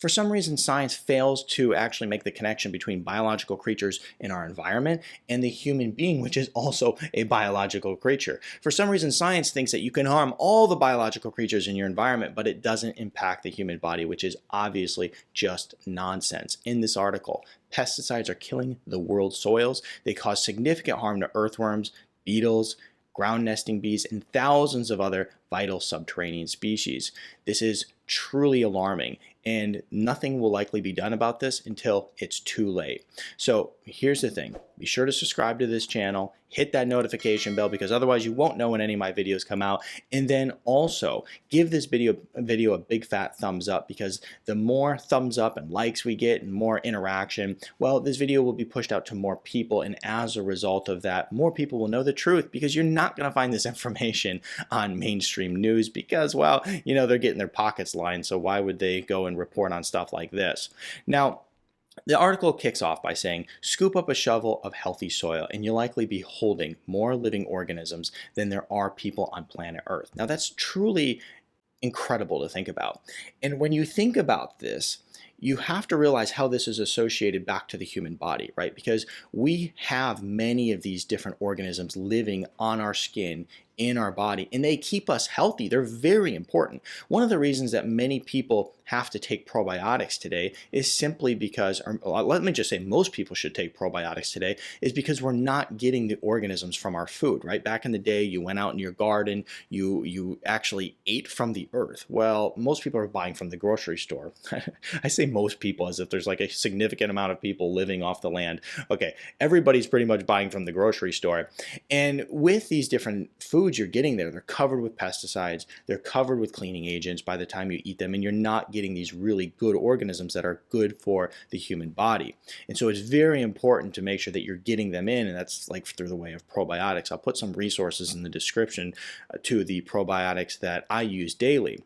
For some reason, science fails to actually make the connection between biological creatures in our environment and the human being, which is also a biological creature. For some reason, science thinks that you can harm all the biological creatures in your environment, but it doesn't impact the human body, which is obviously just nonsense. In this article, pesticides are killing the world's soils. They cause significant harm to earthworms, beetles, ground nesting bees, and thousands of other vital subterranean species. This is truly alarming, and nothing will likely be done about this until it's too late. So here's the thing. Be sure to subscribe to this channel, hit that notification bell, because otherwise you won't know when any of my videos come out. And then also give this video a big fat thumbs up, because the more thumbs up and likes we get and more interaction, well, this video will be pushed out to more people. And as a result of that, more people will know the truth, because you're not going to find this information on mainstream news because, well, you know, they're getting their pockets lined. So why would they go and report on stuff like this? Now, the article kicks off by saying, scoop up a shovel of healthy soil and you'll likely be holding more living organisms than there are people on planet Earth. Now that's truly incredible to think about. And when you think about this, you have to realize how this is associated back to the human body, right? Because we have many of these different organisms living on our skin, in our body, and they keep us healthy. They're very important. One of the reasons that many people have to take probiotics today is simply because, or let me just say most people should take probiotics today, is because we're not getting the organisms from our food, right? Back in the day, you went out in your garden, you actually ate from the earth. Well, most people are buying from the grocery store. I say most people as if there's like a significant amount of people living off the land. Okay, everybody's pretty much buying from the grocery store. And with these different foods you're getting there, they're covered with pesticides, they're covered with cleaning agents by the time you eat them, and you're not getting these really good organisms that are good for the human body. And so it's very important to make sure that you're getting them in, and that's like through the way of probiotics. I'll put some resources in the description to the probiotics that I use daily.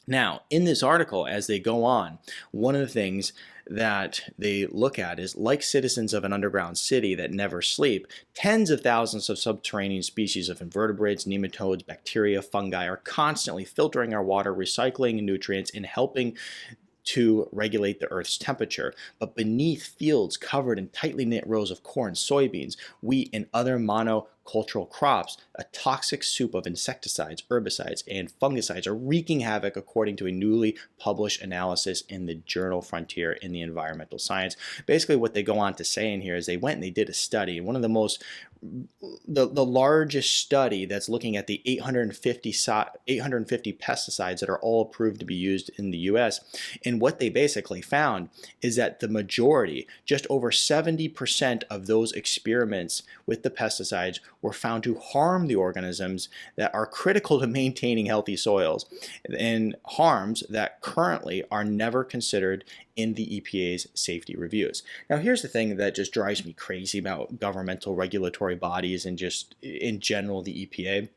Now, in this article, as they go on, one of the things that they look at is, like citizens of an underground city that never sleep, tens of thousands of subterranean species of invertebrates, nematodes, bacteria, fungi are constantly filtering our water, recycling nutrients, and helping to regulate the Earth's temperature. But beneath fields covered in tightly knit rows of corn, soybeans, wheat, and other monocultural crops, a toxic soup of insecticides, herbicides, and fungicides are wreaking havoc, according to a newly published analysis in the journal Frontier in the Environmental Science. Basically, what they go on to say in here is they went and they did a study, and one of the largest study that's looking at the 850 pesticides that are all approved to be used in the US. And what they basically found is that the majority, just over 70% of those experiments with the pesticides were found to harm the organisms that are critical to maintaining healthy soils, and harms that currently are never considered in the EPA's safety reviews. Now, here's the thing that just drives me crazy about governmental regulatory bodies and just in general the EPA.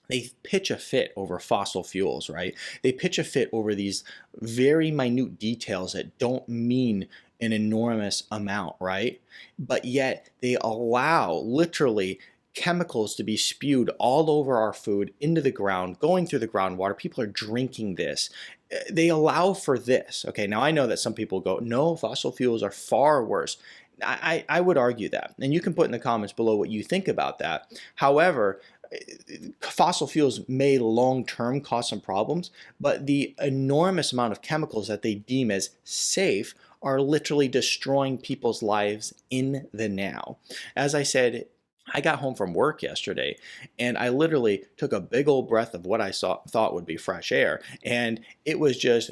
They pitch a fit over fossil fuels, right? They pitch a fit over these very minute details that don't mean an enormous amount, right? But yet they allow literally chemicals to be spewed all over our food, into the ground, going through the groundwater. People are drinking this. They allow for this. Okay, now I know that some people go, no, fossil fuels are far worse. I would argue that. And you can put in the comments below what you think about that. However, fossil fuels may long-term cause some problems, but the enormous amount of chemicals that they deem as safe are literally destroying people's lives in the now. As I said, I got home from work yesterday and I literally took a big old breath of what I thought would be fresh air, and it was just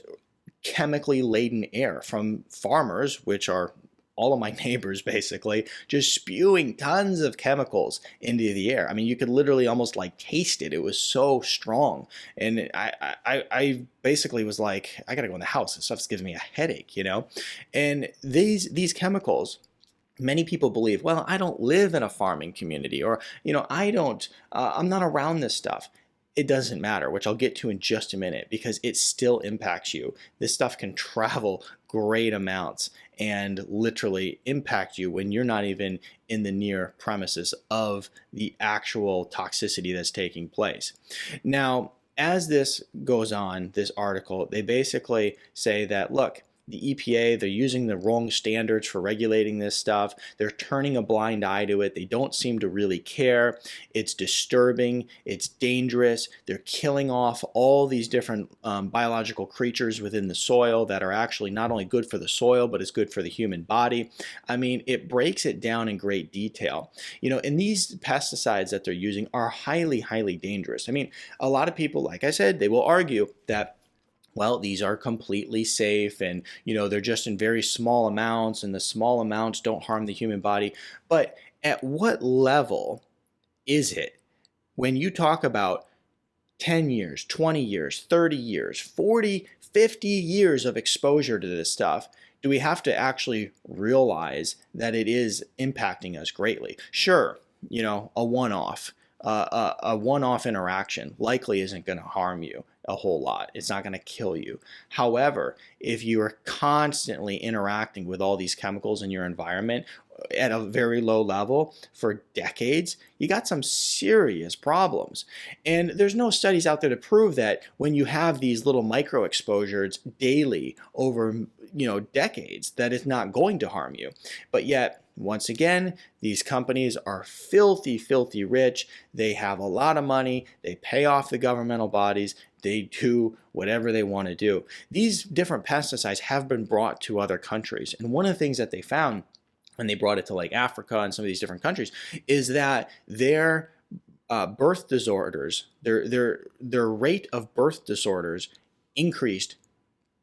chemically laden air from farmers, which are all of my neighbors basically, just spewing tons of chemicals into the air. I mean, you could literally almost like taste it. It was so strong. And I basically was like, I gotta go in the house. This stuff's giving me a headache, you know? And these chemicals, many people believe, well, I don't live in a farming community, or, you know, I'm not around this stuff. It doesn't matter, which I'll get to in just a minute, because it still impacts you. This stuff can travel great amounts and literally impact you when you're not even in the near premises of the actual toxicity that's taking place. Now, as this goes on, this article, they basically say that, look, the EPA, they're using the wrong standards for regulating this stuff. They're turning a blind eye to it. They don't seem to really care. It's disturbing. It's dangerous. They're killing off all these different biological creatures within the soil that are actually not only good for the soil, but is good for the human body. I mean, it breaks it down in great detail. You know, and these pesticides that they're using are highly, highly dangerous. I mean, a lot of people, like I said, they will argue that, well, these are completely safe and, you know, they're just in very small amounts and the small amounts don't harm the human body. But at what level is it when you talk about 10 years, 20 years, 30 years, 40, 50 years of exposure to this stuff? Do we have to actually realize that it is impacting us greatly? Sure, you know, a one-off interaction likely isn't going to harm you a whole lot. It's not going to kill you. However, if you are constantly interacting with all these chemicals in your environment at a very low level for decades, you got some serious problems. And there's no studies out there to prove that when you have these little micro exposures daily over, you know, decades, that it's not going to harm you. But yet, once again, these companies are filthy, filthy rich. They have a lot of money. They pay off the governmental bodies. They do whatever they want to do. These different pesticides have been brought to other countries. And one of the things that they found when they brought it to like Africa and some of these different countries is that their birth disorders, their rate of birth disorders increased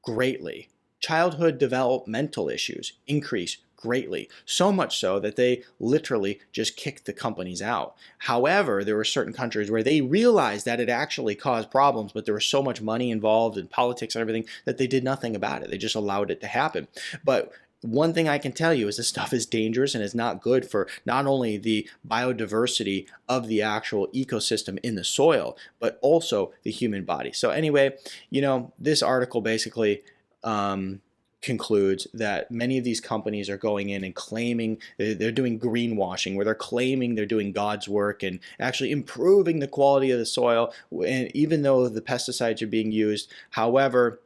greatly. Childhood developmental issues increased greatly, so much so that they literally just kicked the companies out. However, there were certain countries where they realized that it actually caused problems, but there was so much money involved in politics and everything that they did nothing about it. They just allowed it to happen. But one thing I can tell you is this stuff is dangerous and is not good for not only the biodiversity of the actual ecosystem in the soil, but also the human body. So anyway, you know, this article basically concludes that many of these companies are going in and claiming they're doing greenwashing, where they're claiming they're doing God's work and actually improving the quality of the soil, and even though the pesticides are being used. However,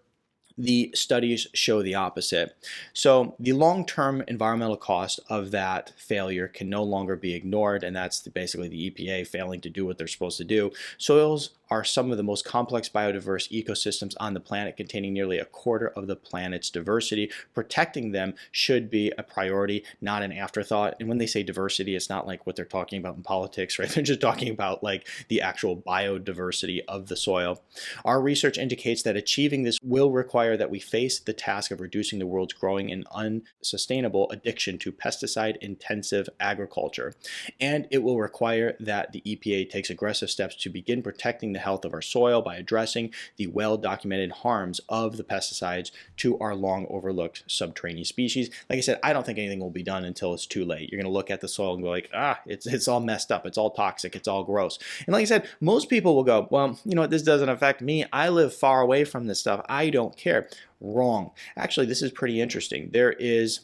the studies show the opposite. So the long-term environmental cost of that failure can no longer be ignored, and that's basically the EPA failing to do what they're supposed to do. Soils are some of the most complex biodiverse ecosystems on the planet, containing nearly a quarter of the planet's diversity. Protecting them should be a priority, not an afterthought. And when they say diversity, it's not like what they're talking about in politics, right? They're just talking about like the actual biodiversity of the soil. Our research indicates that achieving this will require that we face the task of reducing the world's growing and unsustainable addiction to pesticide-intensive agriculture. And it will require that the EPA takes aggressive steps to begin protecting the health of our soil by addressing the well-documented harms of the pesticides to our long-overlooked subterranean species. Like I said, I don't think anything will be done until it's too late. You're going to look at the soil and go like, it's all messed up. It's all toxic. It's all gross. And like I said, most people will go, well, you know what, this doesn't affect me. I live far away from this stuff. I don't care. Wrong. Actually, this is pretty interesting. There is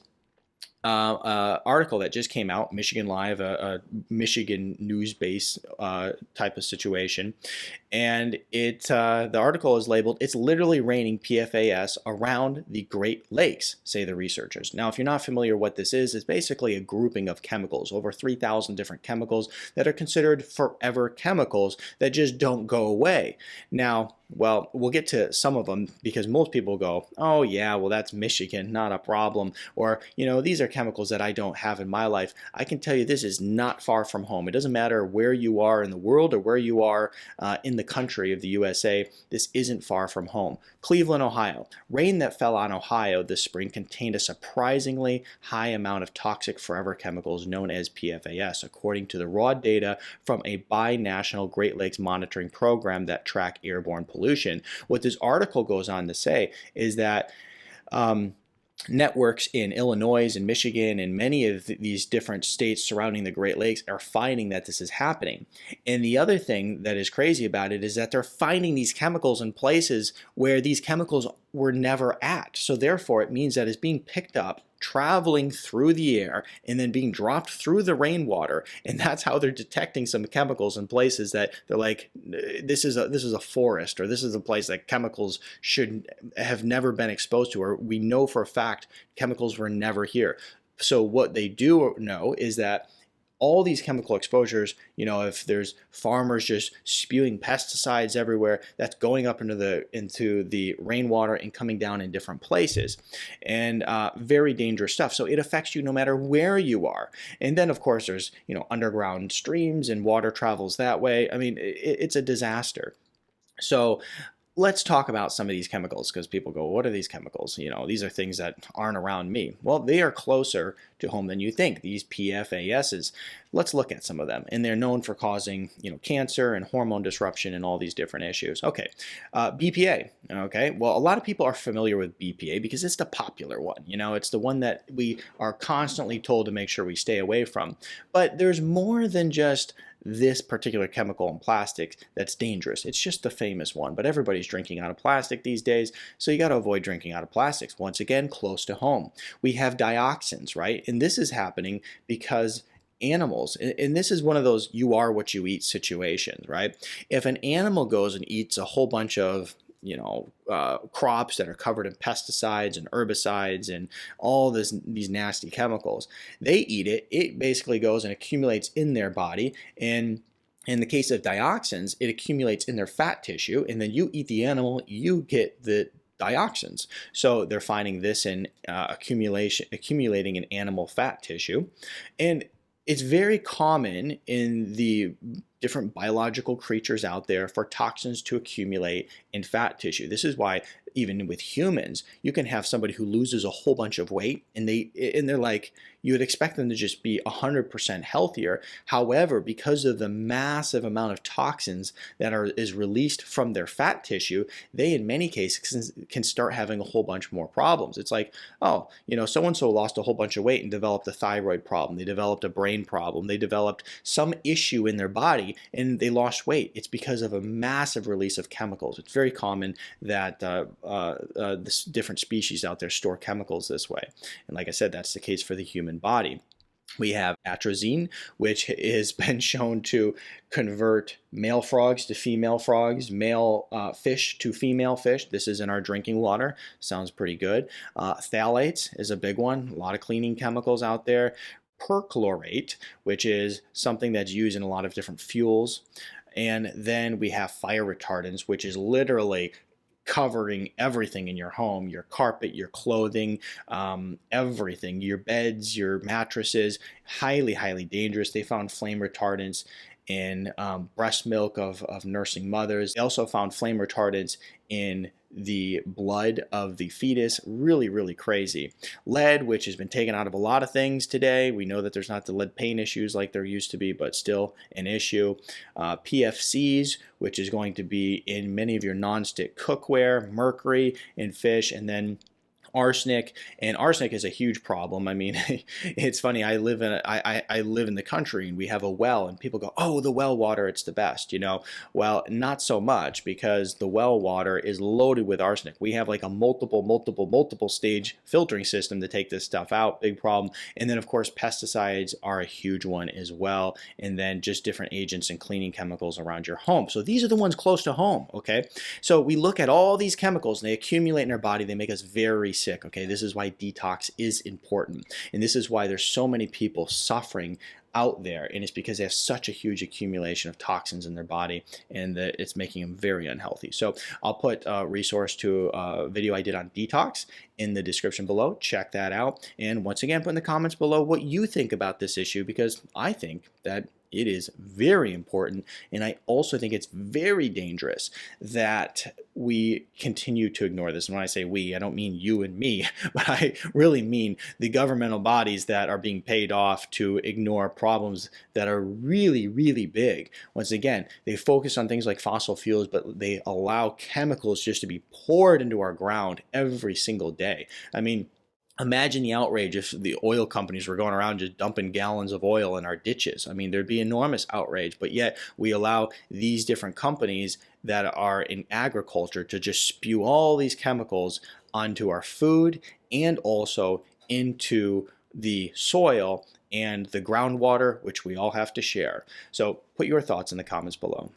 article that just came out, Michigan Live, a Michigan news-based type of situation, and the article is labeled, "It's literally raining PFAS around the Great Lakes," say the researchers. Now, if you're not familiar what this is, it's basically a grouping of chemicals, over 3,000 different chemicals that are considered forever chemicals that just don't go away. Now, well, we'll get to some of them because most people go, oh yeah, well that's Michigan, not a problem. Or, you know, these are chemicals that I don't have in my life. I can tell you this is not far from home. It doesn't matter where you are in the world or where you are in the country of the USA, this isn't far from home. Cleveland, Ohio. Rain that fell on Ohio this spring contained a surprisingly high amount of toxic forever chemicals known as PFAS, according to the raw data from a bi-national Great Lakes monitoring program that track airborne pollution. What this article goes on to say is that networks in Illinois and Michigan and many of these different states surrounding the Great Lakes are finding that this is happening. And the other thing that is crazy about it is that they're finding these chemicals in places where these chemicals we're never at. So therefore, it means that it's being picked up, traveling through the air, and then being dropped through the rainwater. And that's how they're detecting some chemicals in places that they're like, this is a forest, or this is a place that chemicals should have never been exposed to, or we know for a fact chemicals were never here. So what they do know is that all these chemical exposures, if there's farmers just spewing pesticides everywhere, that's going up into the rainwater and coming down in different places, and very dangerous stuff. So it affects you no matter where you are. And then of course there's underground streams and water travels that way. I mean, it's a disaster. So let's talk about some of these chemicals, because people go, what are these chemicals? These are things that aren't around me. Well, they are closer to home than you think. These PFASs, let's look at some of them. And they're known for causing, cancer and hormone disruption and all these different issues. Okay, BPA. Okay, well, a lot of people are familiar with BPA because it's the popular one. It's the one that we are constantly told to make sure we stay away from. But there's more than just this particular chemical in plastic that's dangerous. It's just the famous one, but everybody's drinking out of plastic these days, so you got to avoid drinking out of plastics. Once again, close to home. We have dioxins, right? And this is happening because animals, and this is one of those you are what you eat situations, right? If an animal goes and eats a whole bunch of crops that are covered in pesticides and herbicides and all these nasty chemicals, they eat it. It basically goes and accumulates in their body, and in the case of dioxins, it accumulates in their fat tissue, and then you eat the animal, you get the dioxins. So they're finding this in accumulating in animal fat tissue, and it's very common in the different biological creatures out there for toxins to accumulate in fat tissue. This is why even with humans, you can have somebody who loses a whole bunch of weight, and they're like, you would expect them to just be 100% healthier. However, because of the massive amount of toxins that is released from their fat tissue, they in many cases can start having a whole bunch more problems. It's like, oh, so-and-so lost a whole bunch of weight and developed a thyroid problem. They developed a brain problem. They developed some issue in their body and they lost weight. It's because of a massive release of chemicals. It's very common that different species out there store chemicals this way. And like I said, that's the case for the human body. We have atrazine, which has been shown to convert male frogs to female frogs, male fish to female fish. This is in our drinking water. Sounds pretty good. Phthalates is a big one. A lot of cleaning chemicals out there. Perchlorate, which is something that's used in a lot of different fuels. And then we have fire retardants, which is literally covering everything in your home, your carpet, your clothing, everything, your beds, your mattresses. Highly, highly dangerous. They found flame retardants in breast milk of nursing mothers. They also found flame retardants in the blood of the fetus. Really, really crazy. Lead, which has been taken out of a lot of things today. We know that there's not the lead paint issues like there used to be, but still an issue. PFCs, which is going to be in many of your nonstick cookware, mercury in fish, and then arsenic. And arsenic is a huge problem. I mean, it's funny, I live in the country and we have a well, and people go, oh, the well water, it's the best, Well, not so much, because the well water is loaded with arsenic. We have like a multiple stage filtering system to take this stuff out. Big problem. And then of course pesticides are a huge one as well, and then just different agents and cleaning chemicals around your home. So these are the ones close to home. Okay, so we look at all these chemicals and they accumulate in our body. They make us very sick. Okay, this is why detox is important, and this is why there's so many people suffering out there, and it's because they have such a huge accumulation of toxins in their body, and that it's making them very unhealthy. So I'll put a resource to a video I did on detox in the description below. Check that out, and once again, put in the comments below what you think about this issue, because I think that it is very important, and I also think it's very dangerous that we continue to ignore this. And when I say we, I don't mean you and me, but I really mean the governmental bodies that are being paid off to ignore problems that are really, really big. Once again, they focus on things like fossil fuels, but they allow chemicals just to be poured into our ground every single day. I mean, imagine the outrage if the oil companies were going around just dumping gallons of oil in our ditches. I mean, there'd be enormous outrage, but yet we allow these different companies that are in agriculture to just spew all these chemicals onto our food and also into the soil and the groundwater, which we all have to share. So put your thoughts in the comments below.